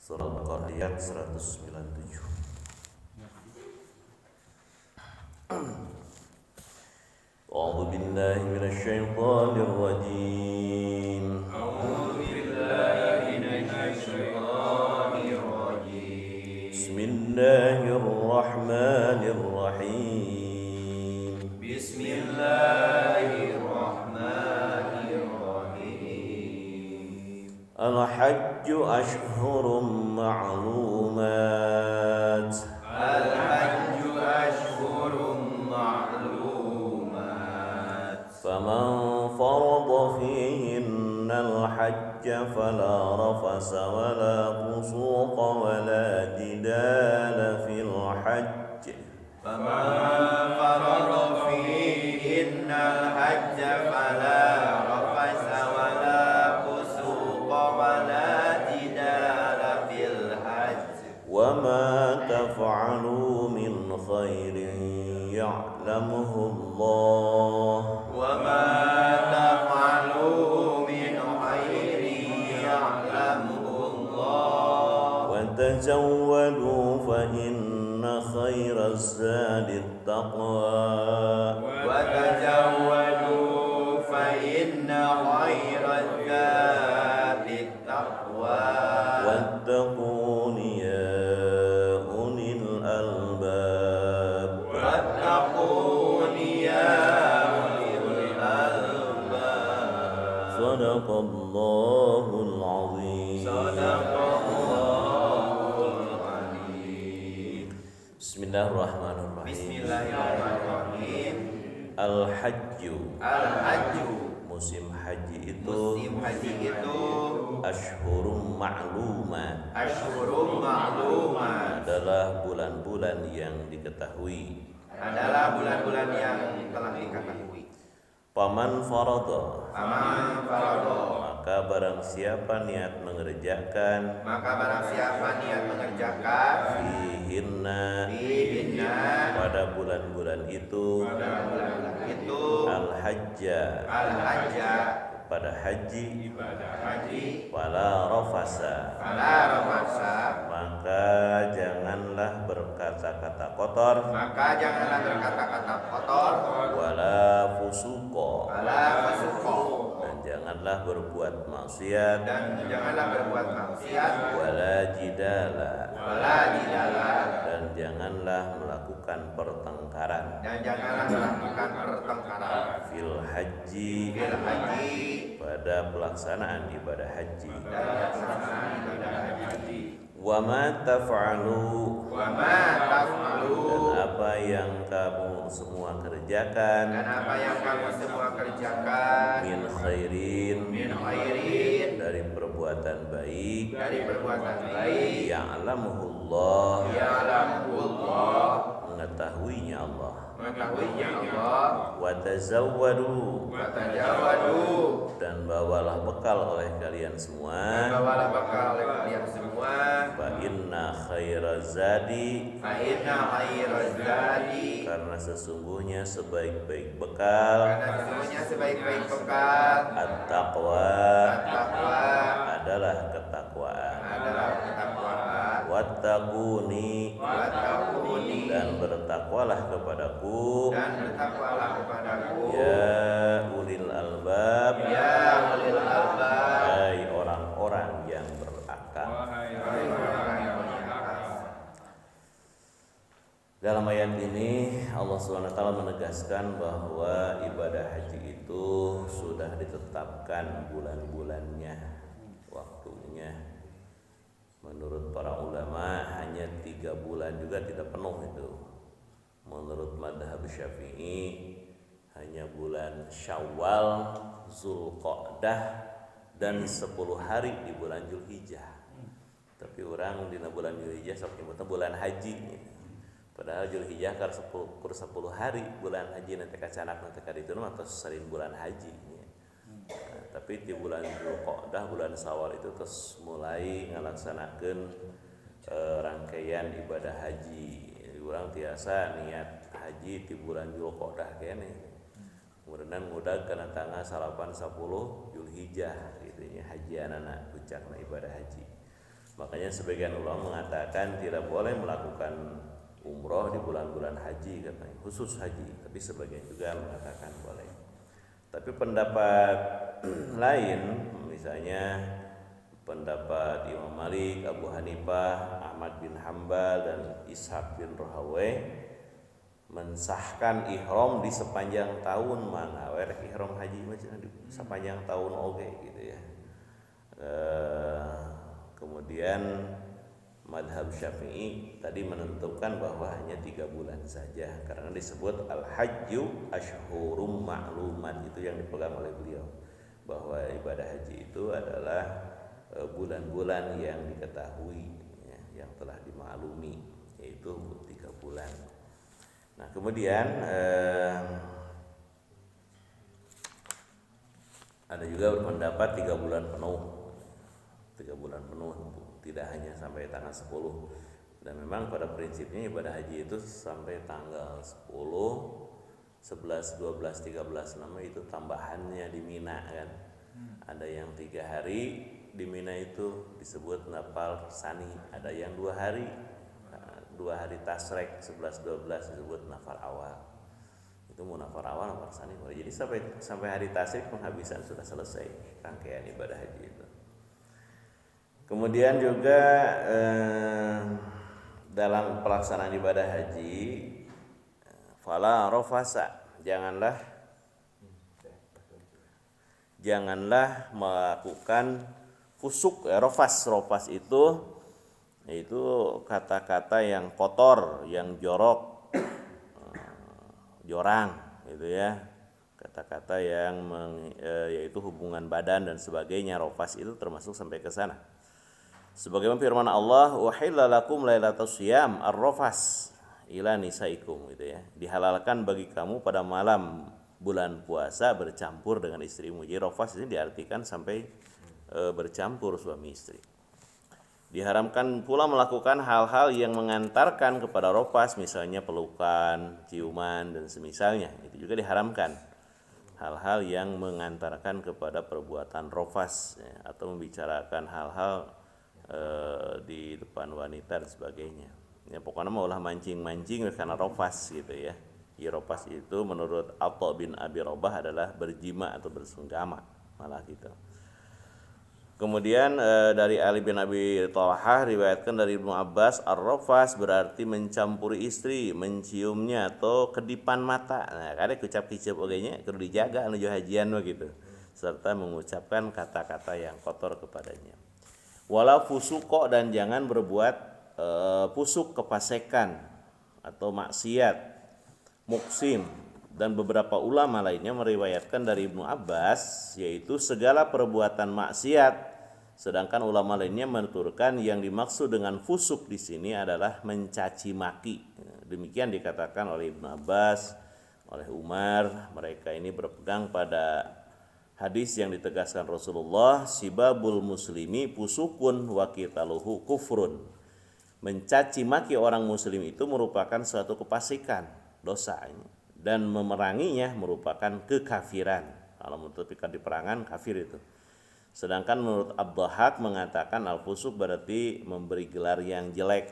Surah Al-Baqarah ayat 197. A'udzu billahi minasy syaithanir rajim. Bismillahirrahmanirrahim. Al-hajju ashhurum ma'lumat. فمن فرض فيهن الحج فلا رفث ولا فسوق ولا جدال في الحج. وما تفعلوا من خير يعلمه الله وتزودوا فإن خير الزاد التقوى واتقون يا أولي الألباب. صدق الله العظيم. Bismillahirrahmanirrahim. Al-hajju, musim haji itu ashhurum ma'lumat, adalah bulan-bulan yang diketahui. Paman farada, maka barang siapa niat mengerjakan fihinna, pada bulan-bulan itu al-hajja, pada haji, fala rafasa, maka janganlah berkata-kata kotor, wala fusuko, dan janganlah berbuat maksiat, wala jidala, dan janganlah melakukan pertengkaran, fil haji, pada pelaksanaan ibadah haji. Wa ma taf'alu, dan apa yang kamu semua kerjakan, min khairin, dari perbuatan baik, ya'lamuhullah, mengetahuinya Allah. Wa tazawwadu, dan bawalah bekal oleh kalian semua. Fa inna khairaz zadi, karena sesungguhnya sebaik-baik bekal, at-taqwa, adalah ketakwaan. Wattaquni, dan bertakwalah kepadaku, ya ulil albab, hai orang-orang yang berakal. Dalam ayat ini Allah SWT menegaskan bahwa ibadah haji itu sudah ditetapkan bulan-bulannya, waktunya. Menurut para ulama hanya 3 bulan juga tidak penuh itu. Menurut madhab Syafi'i hanya bulan Syawal, Zulqa'dah, dan 10 hari di bulan Zulhijjah. Tapi orang di bulan Zulhijjah sok nyebutna bulan haji. Padahal Zulhijjah kan 10 hari, bulan haji nanti kacanak nanti kadituna atau sering bulan haji. Tapi di bulan Zulqa'dah, bulan Syawal itu terus mulai ngalaksanakeun rangkaian ibadah haji. Urang tiasa niat haji di bulan Zulqa'dah kene. Kemudian mudah kana tanggal 10 Zulhijjah gitu nya hajianana puncakna ibadah haji. Makanya sebagian ulama mengatakan tidak boleh melakukan umroh di bulan-bulan haji katanya, khusus haji. Tapi sebagian juga mengatakan boleh. Tapi pendapat lain, misalnya pendapat Imam Malik, Abu Hanifah, Ahmad bin Hambal dan Ishaq bin Rahawai mensahkan ihram di sepanjang tahun mana werek ihram haji macam di sepanjang tahun oge gitu ya. Kemudian madhab Syafi'i tadi menentukan bahwa hanya 3 bulan saja karena disebut al-hajju ashhurum ma'lumat, itu yang dipegang oleh beliau bahwa ibadah haji itu adalah bulan-bulan yang diketahui ya, yang telah dimaklumi, yaitu 3 bulan. Nah kemudian ada juga berpendapat 3 bulan penuh, 3 bulan penuh, tidak hanya sampai tanggal 10. Dan memang pada prinsipnya ibadah haji itu sampai tanggal 10, 11, 12, 13 nama itu tambahannya di Mina kan. Ada yang 3 hari di Mina itu disebut nafal sani, ada yang 2 hari, 2 hari tasrek, 11, 12 disebut nafal awal. Itu mau nafal awal, nafal sani. Jadi sampai hari tasrek penghabisan sudah selesai rangkaian ibadah haji itu. Kemudian juga dalam pelaksanaan ibadah haji, fala rafasa, janganlah melakukan fusuk. Rofas itu yaitu kata-kata yang kotor, yang jorok, jorang gitu ya, kata-kata yang yaitu hubungan badan dan sebagainya. Rofas itu termasuk sampai ke sana. Sebagaimana firman Allah, uhilla lakum lailatus syiyam ar-rafas ila nisaikum gitu ya. Dihalalkan bagi kamu pada malam bulan puasa bercampur dengan istrimu. Jadi rafas ini diartikan sampai bercampur suami istri. Diharamkan pula melakukan hal-hal yang mengantarkan kepada rafas, misalnya pelukan, ciuman dan semisalnya. Itu juga diharamkan. Hal-hal yang mengantarkan kepada perbuatan rafas ya, atau membicarakan hal-hal di depan wanita dan sebagainya. Ya pokoknya maulah mancing-mancing karena rofas gitu ya. Ya rofas itu menurut Atha bin Abi Rabah adalah berjima atau bersenggama malah gitu. Kemudian dari Ali bin Abi Thalhah riwayatkan dari Ibnu Abbas, ar-rofas berarti mencampuri istri, menciumnya atau kedipan mata. Nah, kada kucap-kicap ogenya kudu dijaga anu hajian begitu. Serta mengucapkan kata-kata yang kotor kepadanya. Wala fusuko, dan jangan berbuat pusuk, kepasekan atau maksiat, muksim. Dan beberapa ulama lainnya meriwayatkan dari Ibnu Abbas yaitu segala perbuatan maksiat. Sedangkan ulama lainnya menuturkan yang dimaksud dengan fusuk di sini adalah mencaci maki. Demikian dikatakan oleh Ibnu Abbas, oleh Umar. Mereka ini berpegang pada hadis yang ditegaskan Rasulullah, sibabul muslimi pusukun wa qitaluhu kufrun. Mencaci maki orang muslim itu merupakan suatu kefasikan, dosa, dan memeranginya merupakan kekafiran. Kalau menurut di perangan kafir itu. Sedangkan menurut Ad-Dhahhak mengatakan al-fusuk berarti memberi gelar yang jelek.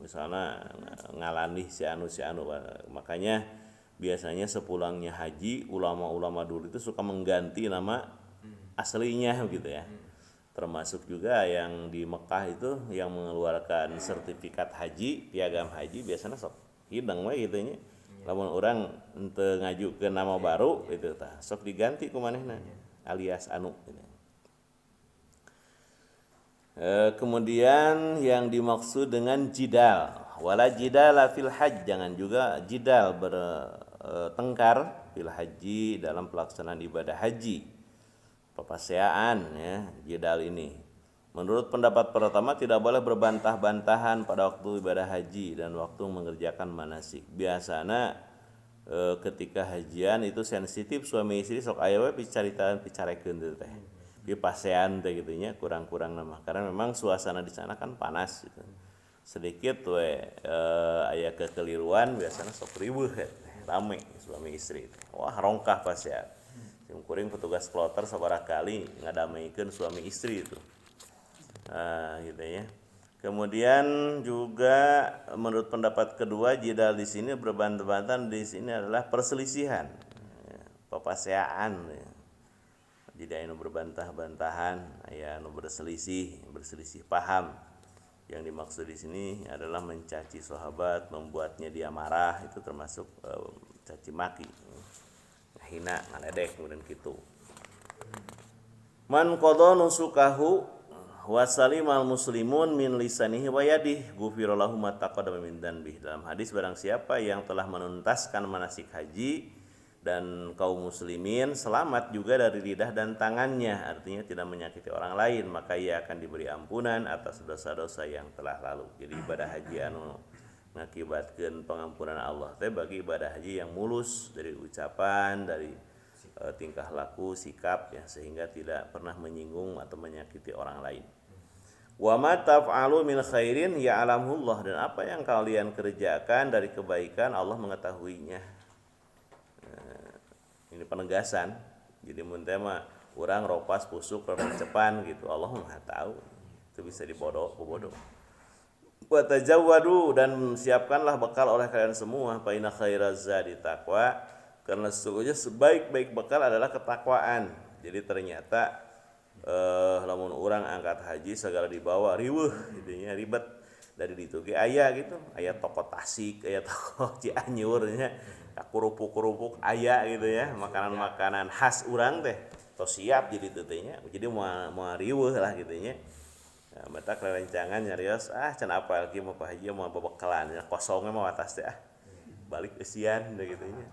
Misalnya ngalani si anu. Makanya biasanya sepulangnya haji, ulama-ulama dulu itu suka mengganti nama aslinya gitu ya. Termasuk juga yang di Mekah itu yang mengeluarkan sertifikat haji, piagam haji biasanya sok hidang we gitu nya. Lamun orang ente ngajukeun nama baru itu tah sok diganti ku manehna alias anu gitu. Kemudian yang dimaksud dengan jidal, wala jidala fil hajj, jangan juga jidal bertengkar fil haji dalam pelaksanaan ibadah haji, pepaseaan ya, jidal ini. Menurut pendapat pertama tidak boleh berbantah-bantahan pada waktu ibadah haji dan waktu mengerjakan manasik. Biasanya ketika hajian itu sensitif suami istri sok aya we picarekeun teh. Di pasean teh gitu nya kurang-kurang nama karena memang suasana di sana kan panas gitu. Sedikit we aya kekeliruan biasanya sok riweuh rame suami istri. Wah rongkah pasean. Kuring petugas kloter sabaraha kali ngadameikeun suami istri itu. Gitu ya. Kemudian juga menurut pendapat kedua, jidal di sini berbantah-bantahan di sini adalah perselisihan, pepaseaan. Jadi anu berbantah-bantahan, aya anu berselisih paham. Yang dimaksud di sini adalah mencaci sahabat, membuatnya dia marah, itu termasuk caci maki, hina, ngaledek kemudian gitu. Man qadha nusukahu wa salimal muslimun min lisanihi wa yadihi ghufira lahu ma taqaddama min dzanbihi. Dalam hadis, barang siapa yang telah menuntaskan manasik haji dan kaum muslimin selamat juga dari lidah dan tangannya, artinya tidak menyakiti orang lain, maka ia akan diberi ampunan atas dosa-dosa yang telah lalu. Jadi ibadah haji anu ngakibatkeun pengampunan Allah teh bagi ibadah haji yang mulus dari ucapan, dari tingkah laku, sikap ya, sehingga tidak pernah menyinggung atau menyakiti orang lain. Wa ma taf'alu min khairin ya'lamullah, dan apa yang kalian kerjakan dari kebaikan Allah mengetahuinya. Ini penegasan. Jadi mun teh mah urang ropas pusuk rada cepan gitu, Allah mah tahu. Itu bisa dibodoh. Wa tajawwadu, dan siapkanlah bekal oleh kalian semua, fa inna khairaz zadi taqwa, karena sesungguhnya sebaik-baik bekal adalah ketakwaan. Jadi ternyata lamun urang angkat haji segala dibawa riweuh intinya ribet. Dari ditu ge aya gitu, aya toko Tasik, aya toko Cianjur nya, kerupuk-kerupuk aya gitu ya, makanan-makanan khas urang teh tos siap jadi teh nya. Jadi moal riweuh lah gitu nya. Nah, mata kerencangan nyarios can apa lagi mau Pak Haji mau babekalan kosongnya mau atas teh balik eusian da gitu nya.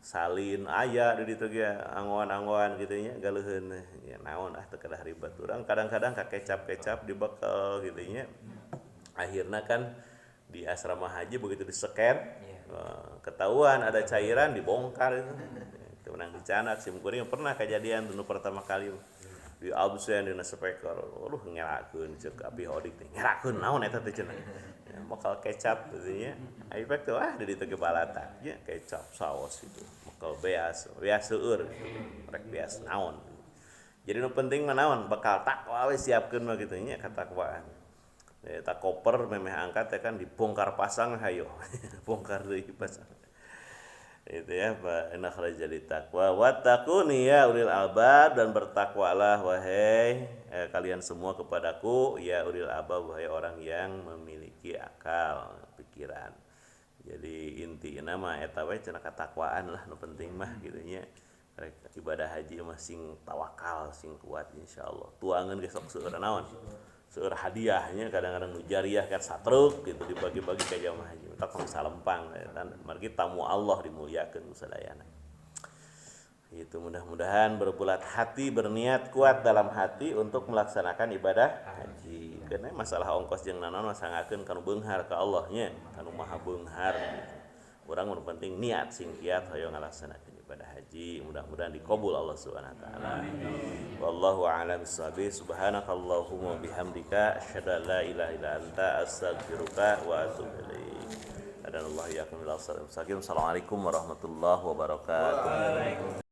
Salin aya di ditu ge angoan-angoan gitu nya galeuheun ya naon teu kedah ribet urang kadang-kadang ka kecap-kecap dibekel gitu nya. Akhirnya kan di asrama haji begitu di-scan ketahuan ada cairan dibongkar itu menang dicanak sim kuring pernah kejadian dulu pertama kali di absen dina speaker ngerakeun ceuk abi hodik teh ngerakeun naon eta teh cenah bakal kecap gitu nya efek tuh di ditu ge balata nya kecap saos itu bakal beas seueur rek beas naon. Jadi nu penting mah naon bakal takwa we siapkeun mah kitu nya katakwaan. Eta koper memeh angkat ya kan dibongkar pasang hayo bongkar deui pasang itu ya Pak enak jadi takwa wattaquni ya ulil albab, dan bertakwalah wahai kalian semua kepadaku ya ulil albab, wahai orang yang memiliki akal pikiran. Jadi inti nama eta we cenah katakwaan lah nu penting mah gitu nya. Ibadah haji mah sing tawakal sing kuat insyaallah. Tuangeun ge sok seueur naon seueur hadiahnya kadang-kadang nu jariah kan satruk gitu dibagi-bagi ka jamaah haji tak salempang dan margi tamu Allah dimuliakeun sadayana. Itu mudah-mudahan berbulat hati, berniat kuat dalam hati untuk melaksanakan ibadah haji. Karena masalah ongkos jeung naon masangakeun kanu beunghar ka Allah nya, kanu maha beunghar gitu. Urang mun penting niat sing kiat hoyong ngalaksanakeun ibadah haji, mudah-mudahan dikabul Allah Subhanahu wa taala. Wallahu a'lam bissawab. Subhanakallahumma bihamdika asyhadu an la ilaha illa anta astaghfiruka wa atubu ilaik. Assalamualaikum warahmatullahi wabarakatuh.